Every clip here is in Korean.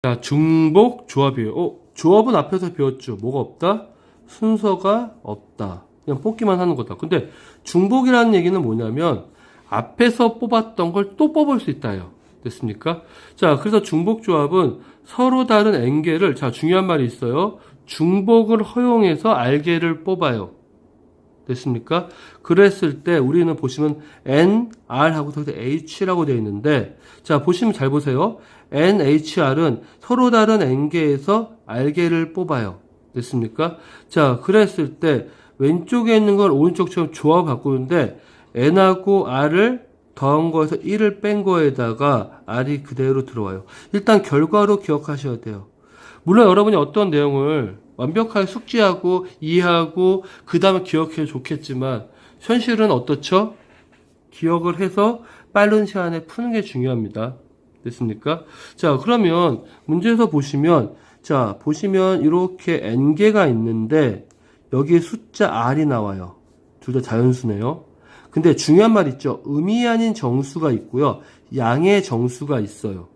자, 중복 조합이에요. 조합은 앞에서 배웠죠. 뭐가 없다? 순서가 없다. 그냥 뽑기만 하는 거다. 근데 중복이라는 얘기는 뭐냐면 앞에서 뽑았던 걸 또 뽑을 수 있다요. 됐습니까? 자, 그래서 중복 조합은 서로 다른 n개를, 자, 중요한 말이 있어요. 중복을 허용해서 r개를 뽑아요. 됐습니까? 그랬을 때 우리는 보시면 n, r 하고 거기서 h라고 되어 있는데, 자, 보시면 잘 보세요. n, hr은 서로 다른 n개에서 r개를 뽑아요. 됐습니까? 자, 그랬을 때 왼쪽에 있는 걸 오른쪽처럼 조합 바꾸는데 n하고 r을 더한 거에서 1을 뺀 거에다가 r이 그대로 들어와요. 일단 결과로 기억하셔야 돼요. 물론 여러분이 어떤 내용을 완벽하게 숙지하고 이해하고 그 다음에 기억해 좋겠지만 현실은 어떻죠? 기억을 해서 빠른 시간에 푸는 게 중요합니다. 됐습니까? 자, 그러면 문제에서 보시면, 자, 보시면 이렇게 n개가 있는데 여기에 숫자 r이 나와요. 둘 다 자연수네요. 근데 중요한 말 있죠? 음이 아닌 정수가 있고요. 양의 정수가 있어요.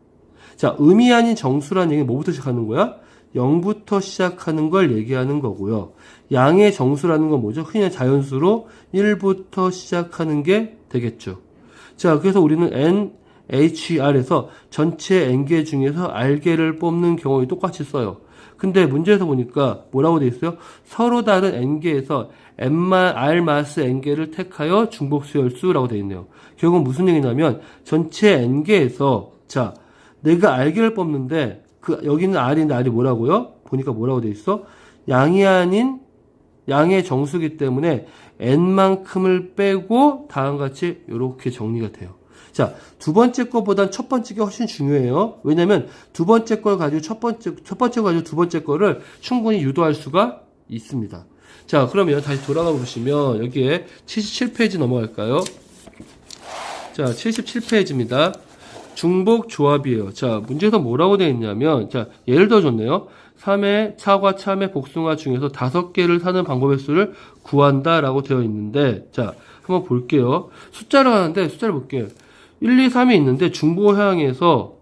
자, 음이 아닌 정수라는 얘기는 뭐부터 시작하는 거야? 0부터 시작하는 걸 얘기하는 거고요. 양의 정수라는 건 뭐죠? 그냥 자연수로 1부터 시작하는 게 되겠죠. 자, 그래서 우리는 n, h, r에서 전체 n개 중에서 r개를 뽑는 경우에 똑같이 써요. 근데 문제에서 보니까 뭐라고 돼 있어요? 서로 다른 n개에서 r 마스 n개를 택하여 중복수열수라고 돼 있네요. 결국은 무슨 얘기냐면 전체 n개에서, 자, 내가 r개를 뽑는데 여기는 r인데 r이 뭐라고요? 보니까 뭐라고 돼 있어? 양이 아닌 양의 정수기 때문에 n만큼을 빼고 다음과 같이 이렇게 정리가 돼요. 자, 두 번째 거보단 첫 번째 게 훨씬 중요해요. 왜냐면 두 번째 걸 가지고 첫 번째 거 가지고 두 번째 거를 충분히 유도할 수가 있습니다. 자, 그러면 다시 돌아가 보시면 여기에 77페이지 넘어갈까요? 자, 77페이지입니다. 중복 조합이에요. 자, 문제에서 뭐라고 되어 있냐면, 자, 예를 들어 줬네요. 3의 차과 참의 복숭아 중에서 5개를 사는 방법의 수를 구한다라고 되어 있는데, 자, 한번 볼게요. 숫자를 하는데, 숫자를 볼게요. 1, 2, 3이 있는데, 중복 허용해서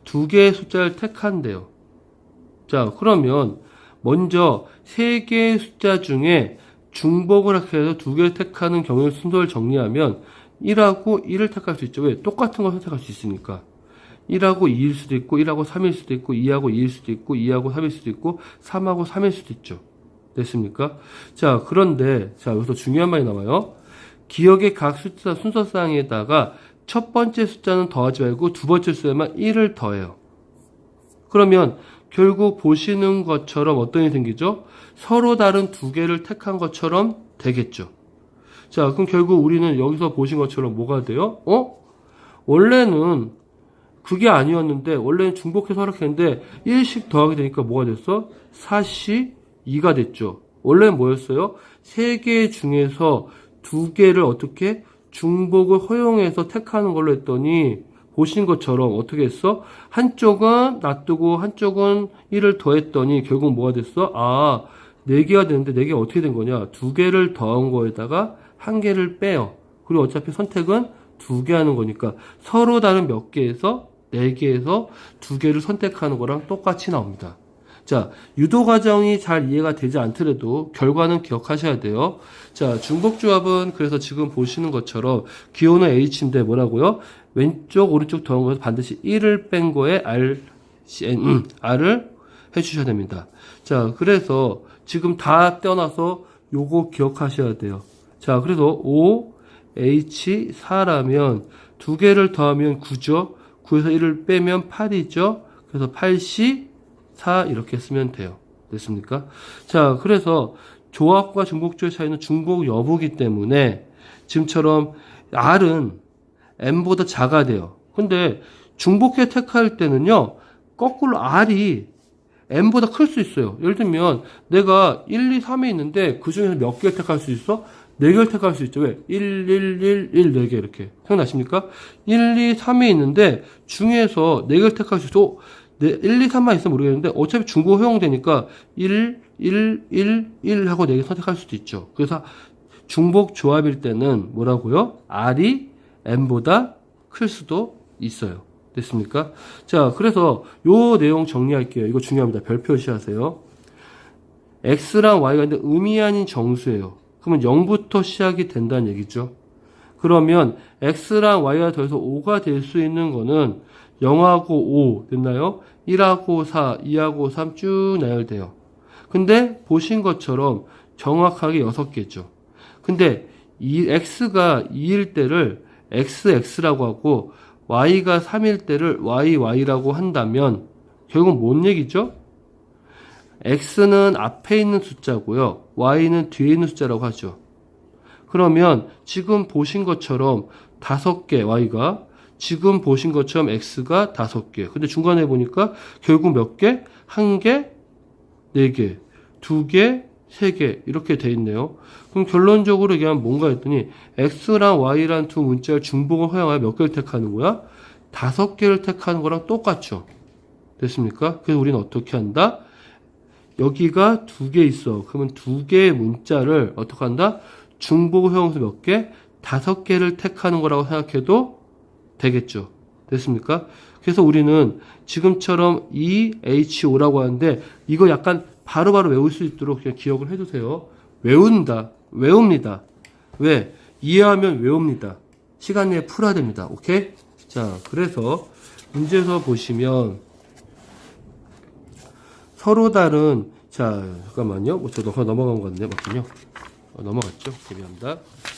2개의 숫자를 택한대요. 자, 그러면, 먼저 3개의 숫자 중에 중복을 하게 해서 2개를 택하는 경우의 순서를 정리하면, 1하고 1을 택할 수 있죠. 왜? 똑같은 걸 선택할 수 있으니까. 1하고 2일 수도 있고, 1하고 3일 수도 있고, 2하고 2일 수도 있고, 2하고 3일 수도 있고, 3하고 3일 수도 있죠. 됐습니까? 자, 그런데, 자, 여기서 중요한 말이 나와요. 기억의 각 숫자 순서상에다가 첫 번째 숫자는 더하지 말고 두 번째 숫자만 1을 더해요. 그러면 결국 보시는 것처럼 어떤 일이 생기죠? 서로 다른 2개를 택한 것처럼 되겠죠. 자, 그럼 결국 우리는 여기서 보신 것처럼 뭐가 돼요? 원래는 그게 아니었는데, 원래는 중복해서 허락했는데, 1씩 더하게 되니까 뭐가 됐어? 4시 2가 됐죠. 원래는 뭐였어요? 3개 중에서 2개를 어떻게? 중복을 허용해서 택하는 걸로 했더니, 보신 것처럼 어떻게 했어? 한쪽은 놔두고, 한쪽은 1을 더했더니, 결국 뭐가 됐어? 4개가 됐는데, 4개가 어떻게 된 거냐? 2개를 더한 거에다가, 1개를 빼요. 그리고 어차피 선택은 2개 하는 거니까 서로 다른 몇 개에서 4개에서 2개를 선택하는 거랑 똑같이 나옵니다. 자, 유도 과정이 잘 이해가 되지 않더라도 결과는 기억하셔야 돼요. 자, 중복조합은 그래서 지금 보시는 것처럼 기호는 H인데 뭐라고요? 왼쪽 오른쪽 더한 거에서 반드시 1을 뺀 거에 R을 해주셔야 됩니다. 자, 그래서 지금 다 떼어놔서 요거 기억하셔야 돼요. 자, 그래서 O, H, 4라면 2개를 더하면 9죠. 9에서 1을 빼면 8이죠. 그래서 8C, 4 이렇게 쓰면 돼요. 됐습니까? 자, 그래서 조합과 중복조의 차이는 중복 여부기 때문에 지금처럼 R은 M보다 작아야 돼요. 근데 중복해 택할 때는요, 거꾸로 R이 M보다 클 수 있어요. 예를 들면 내가 1, 2, 3이 있는데 그 중에서 몇 개를 택할 수 있어? 4개를 택할 수 있죠. 왜? 1, 1, 1, 1, 4개 이렇게. 생각나십니까? 1, 2, 3이 있는데 중에서 4개를 택할 수 있어. 1, 2, 3만 있으면 모르겠는데 어차피 중고 허용되니까 1, 1, 1, 1 하고 4개 선택할 수도 있죠. 그래서 중복 조합일 때는 뭐라고요? R이 M보다 클 수도 있어요. 됐습니까? 자, 그래서 요 내용 정리할게요. 이거 중요합니다. 별 표시하세요. x랑 y가 있는데 음이 아닌 정수예요. 그러면 0부터 시작이 된다는 얘기죠. 그러면 x랑 y가 더해서 5가 될 수 있는 거는 0하고 5 됐나요? 1하고 4, 2하고 3 쭉 나열돼요. 근데 보신 것처럼 정확하게 6개죠. 근데 이 x가 2일 때를 xx라고 하고 y가 3일 때를 yy라고 한다면 결국 뭔 얘기죠? x는 앞에 있는 숫자고요. y는 뒤에 있는 숫자라고 하죠. 그러면 지금 보신 것처럼 5개 y가 지금 보신 것처럼 x가 5개. 근데 중간에 보니까 결국 몇 개? 1개, 4개, 2개, 3개 이렇게 돼 있네요. 그럼 결론적으로 얘기하면 뭔가 했더니 x랑 y란 두 문자를 중복을 허용하여 몇 개를 택하는 거야? 5개를 택하는 거랑 똑같죠. 됐습니까? 그래서 우리는 어떻게 한다? 여기가 2개 있어. 그러면 2개의 문자를 어떻게 한다? 중복을 허용해서 몇 개? 5개를 택하는 거라고 생각해도 되겠죠. 됐습니까? 그래서 우리는 지금처럼 EHO라고 하는데 이거 약간 바로바로 외울 수 있도록 그냥 기억을 해두세요. 외웁니다. 왜? 이해하면 외웁니다. 시간 내에 풀어야 됩니다. 오케이? 자, 그래서 문제에서 보시면 서로 다른 자, 잠깐만요. 저도 넘어간 것 같네요. 맞군요. 넘어갔죠? 미안합니다.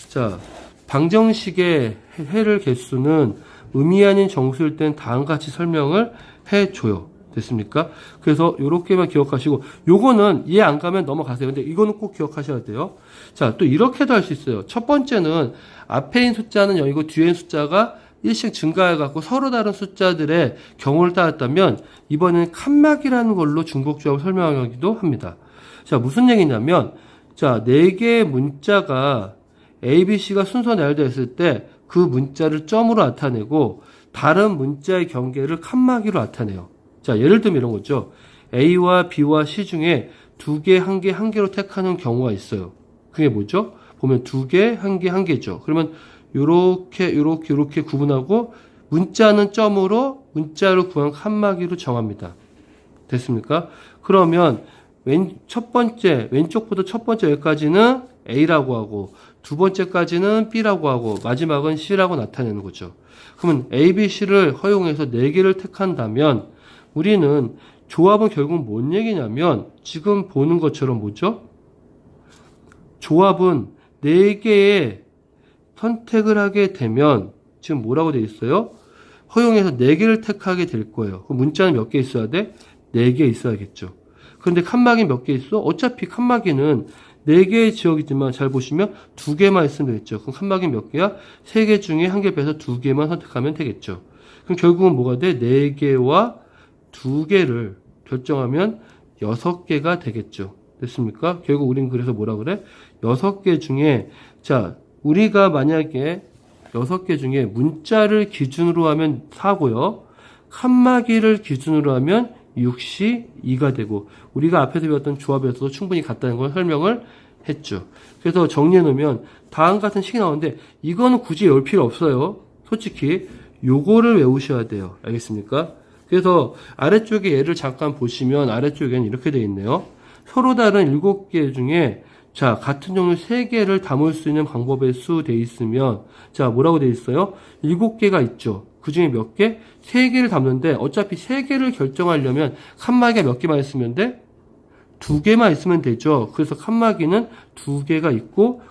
자, 방정식의 해를 개수는 의미 아닌 정수일 땐 다음과 같이 설명을 해줘요. 됐습니까? 그래서 요렇게만 기억하시고 요거는 이해 안 가면 넘어가세요. 근데 이거는 꼭 기억하셔야 돼요. 자, 또 이렇게도 할 수 있어요. 첫 번째는 앞에 있는 숫자는 0이고 뒤에 있는 숫자가 1씩 증가해갖고 서로 다른 숫자들의 경우를 따졌다면 이번에는 칸막이라는 걸로 중복조합을 설명하기도 합니다. 자, 무슨 얘기냐면 자, 4개의 문자가 A, B, C가 순서 나열되어 있을 때 그 문자를 점으로 나타내고 다른 문자의 경계를 칸막이로 나타내요. 자, 예를 들면 이런 거죠. A와 B와 C 중에 2개, 1개, 1개로 택하는 경우가 있어요. 그게 뭐죠? 보면 2개, 1개, 1개죠. 그러면 요렇게 구분하고 문자는 점으로 문자를 구한 칸막이로 정합니다. 됐습니까? 그러면 왼쪽부터 첫 번째 여기까지는 A라고 하고 두 번째까지는 B라고 하고 마지막은 C라고 나타내는 거죠. 그러면 A, B, C를 허용해서 4개를 택한다면 우리는 조합은 결국 뭔 얘기냐면 지금 보는 것처럼 뭐죠? 조합은 4개의 선택을 하게 되면 지금 뭐라고 되어 있어요? 허용해서 4개를 택하게 될 거예요. 그럼 문자는 몇 개 있어야 돼? 4개 있어야겠죠. 그런데 칸막이 몇 개 있어? 어차피 칸막이는 4개의 지역이지만 잘 보시면 2개만 있으면 되겠죠. 그럼 칸막이 몇 개야? 3개 중에 1개 빼서 2개만 선택하면 되겠죠. 그럼 결국은 뭐가 돼? 4개와 2개를 결정하면 6개가 되겠죠. 됐습니까? 결국 우린 그래서 뭐라 그래? 6개 중에 자, 우리가 만약에 6개 중에 문자를 기준으로 하면 4고요. 칸막이를 기준으로 하면 6이 2가 되고 우리가 앞에서 배웠던 조합에서도 충분히 같다는 걸 설명을 했죠. 그래서 정리해 놓으면 다음 같은 식이 나오는데 이거는 굳이 외울 필요 없어요. 솔직히 요거를 외우셔야 돼요. 알겠습니까? 그래서 아래쪽에 예를 잠깐 보시면 아래쪽에는 이렇게 되어 있네요. 서로 다른 7개 중에 자, 같은 종류 3개를 담을 수 있는 방법의 수 돼 있으면 자, 뭐라고 돼 있어요? 7개가 있죠. 그 중에 몇 개? 3개를 담는데 어차피 3개를 결정하려면 칸막이가 몇 개만 있으면 돼? 2개만 있으면 되죠. 그래서 칸막이는 2개가 있고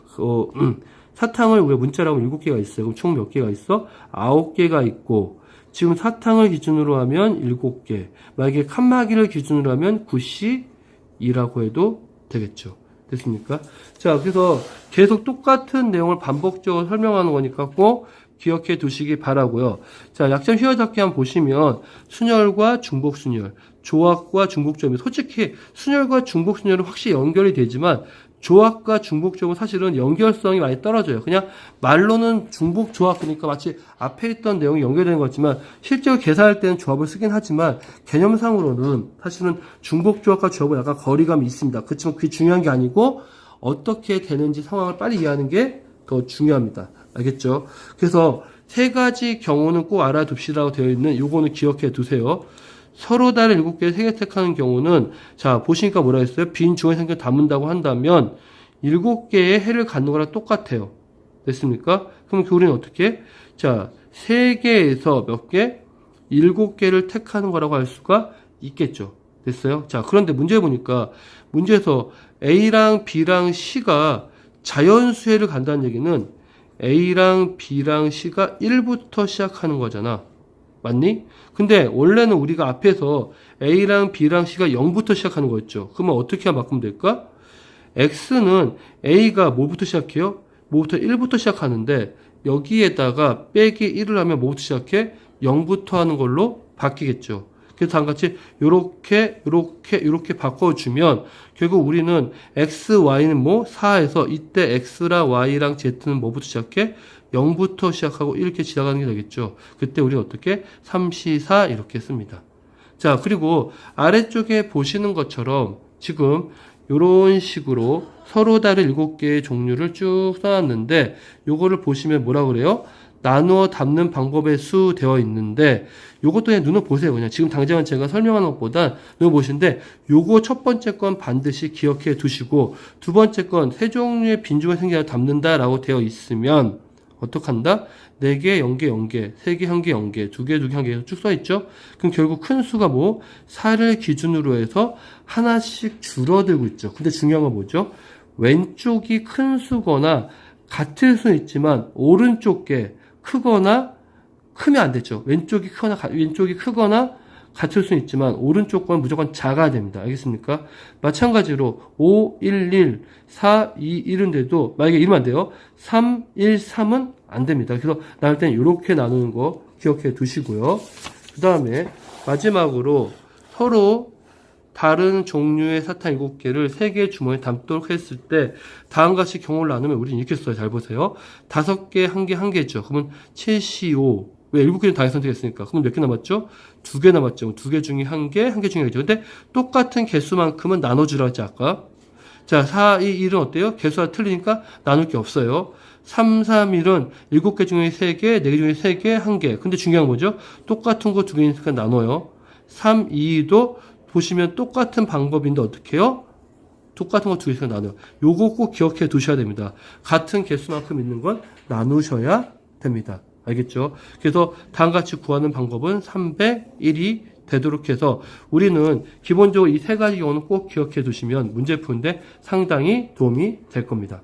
사탕을 우리가 문자라고 하면 7개가 있어요. 그럼 총 몇 개가 있어? 9개가 있고 지금 사탕을 기준으로 하면 7개 만약에 칸막이를 기준으로 하면 9C2라고 해도 되겠죠. 됐습니까? 자, 그래서 계속 똑같은 내용을 반복적으로 설명하는 거니까 꼭 기억해 두시기 바라고요. 자, 약점 휘어잡기 한번 보시면 순열과 중복순열, 조합과 중복점이 솔직히 순열과 중복순열은 확실히 연결이 되지만 조합과 중복점은 사실은 연결성이 많이 떨어져요. 그냥 말로는 중복조합 그러니까 마치 앞에 있던 내용이 연결되는 것 같지만 실제로 계산할 때는 조합을 쓰긴 하지만 개념상으로는 사실은 중복조합과 조합은 약간 거리감이 있습니다. 그렇지만 그게 중요한 게 아니고 어떻게 되는지 상황을 빨리 이해하는 게 더 중요합니다. 알겠죠? 그래서 세 가지 경우는 꼭 알아둡시다고 되어 있는 요거는 기억해 두세요. 서로 다른 7개를 3개 택하는 경우는 자 보시니까 뭐라 했어요? 빈 중의 생겨 담은다고 한다면 7개의 해를 갖는 거랑 똑같아요. 됐습니까? 그럼 우리는 어떻게 해? 자 3개에서 몇 개? 7개를 택하는 거라고 할 수가 있겠죠. 됐어요? 자 그런데 문제 보니까 문제에서 A랑 B랑 C가 자연수해를 간다는 얘기는 A랑 B랑 C가 1부터 시작하는 거잖아. 맞니? 근데 원래는 우리가 앞에서 A랑 B랑 C가 0부터 시작하는 거였죠. 그러면 어떻게 바꾸면 될까? X는 A가 뭐부터 시작해요? 뭐부터 1부터 시작하는데 여기에다가 빼기 1을 하면 뭐부터 시작해? 0부터 하는 걸로 바뀌겠죠. 그래서 다음같이 요렇게 바꿔주면 결국 우리는 X, Y는 뭐? 4에서 이때 X랑 Y랑 Z는 뭐부터 시작해? 0부터 시작하고 이렇게 지나가는 게 되겠죠. 그때 우리는 어떻게? 3, 4 이렇게 씁니다. 자, 그리고 아래쪽에 보시는 것처럼 지금 이런 식으로 서로 다른 7개의 종류를 쭉 써놨는데 요거를 보시면 뭐라 그래요? 나누어 담는 방법의 수 되어 있는데 요것도 그냥 눈을 보세요. 그냥 지금 당장은 제가 설명하는 것보다 눈을 보시는데 요거 첫 번째 건 반드시 기억해 두시고 두 번째 건 세 종류의 빈중의 생기를 담는다라고 되어 있으면 어떡한다? 4개, 0개, 0개, 3개, 1개, 0개, 2개, 2개, 1개 쭉 써있죠? 그럼 결국 큰 수가 뭐? 4를 기준으로 해서 하나씩 줄어들고 있죠. 근데 중요한 건 뭐죠? 왼쪽이 큰 수거나 같을 수는 있지만 오른쪽 게 크거나 크면 안 되죠. 왼쪽이 크거나 같을 수는 있지만 오른쪽 건 무조건 작아야 됩니다. 알겠습니까? 마찬가지로 5, 1, 1, 4, 2, 1인데도 만약에 이러면 안 돼요. 3, 1, 3은 안 됩니다. 그래서 나눌 때는 이렇게 나누는 거 기억해 두시고요. 그 다음에 마지막으로 서로 다른 종류의 사탕 7개를 3개의 주머니에 담도록 했을 때 다음과 같이 경우를 나누면 우리는 이렇게 써요. 잘 보세요. 5개, 1개, 1개죠. 그러면 7, 5. 왜 7개는 당연히 선택했으니까. 그럼 몇 개 남았죠? 2개 남았죠. 2개 중에 1개, 1개 중에 1개죠. 근데 똑같은 개수만큼은 나눠주라 했지, 아까. 자, 4, 2, 1은 어때요? 개수가 틀리니까 나눌 게 없어요. 3, 3, 1은 7개 중에 3개, 4개 중에 3개, 1개. 근데 중요한 건 뭐죠? 똑같은 거 2개니까 나눠요. 3, 2도 보시면 똑같은 방법인데 어떻게 해요? 똑같은 거 2개씩 나눠요. 요거 꼭 기억해 두셔야 됩니다. 같은 개수만큼 있는 건 나누셔야 됩니다. 알겠죠? 그래서 다음같이 구하는 방법은 301이 되도록 해서 우리는 기본적으로 이 3가지 경우는 꼭 기억해 두시면 문제 푸는데 상당히 도움이 될 겁니다.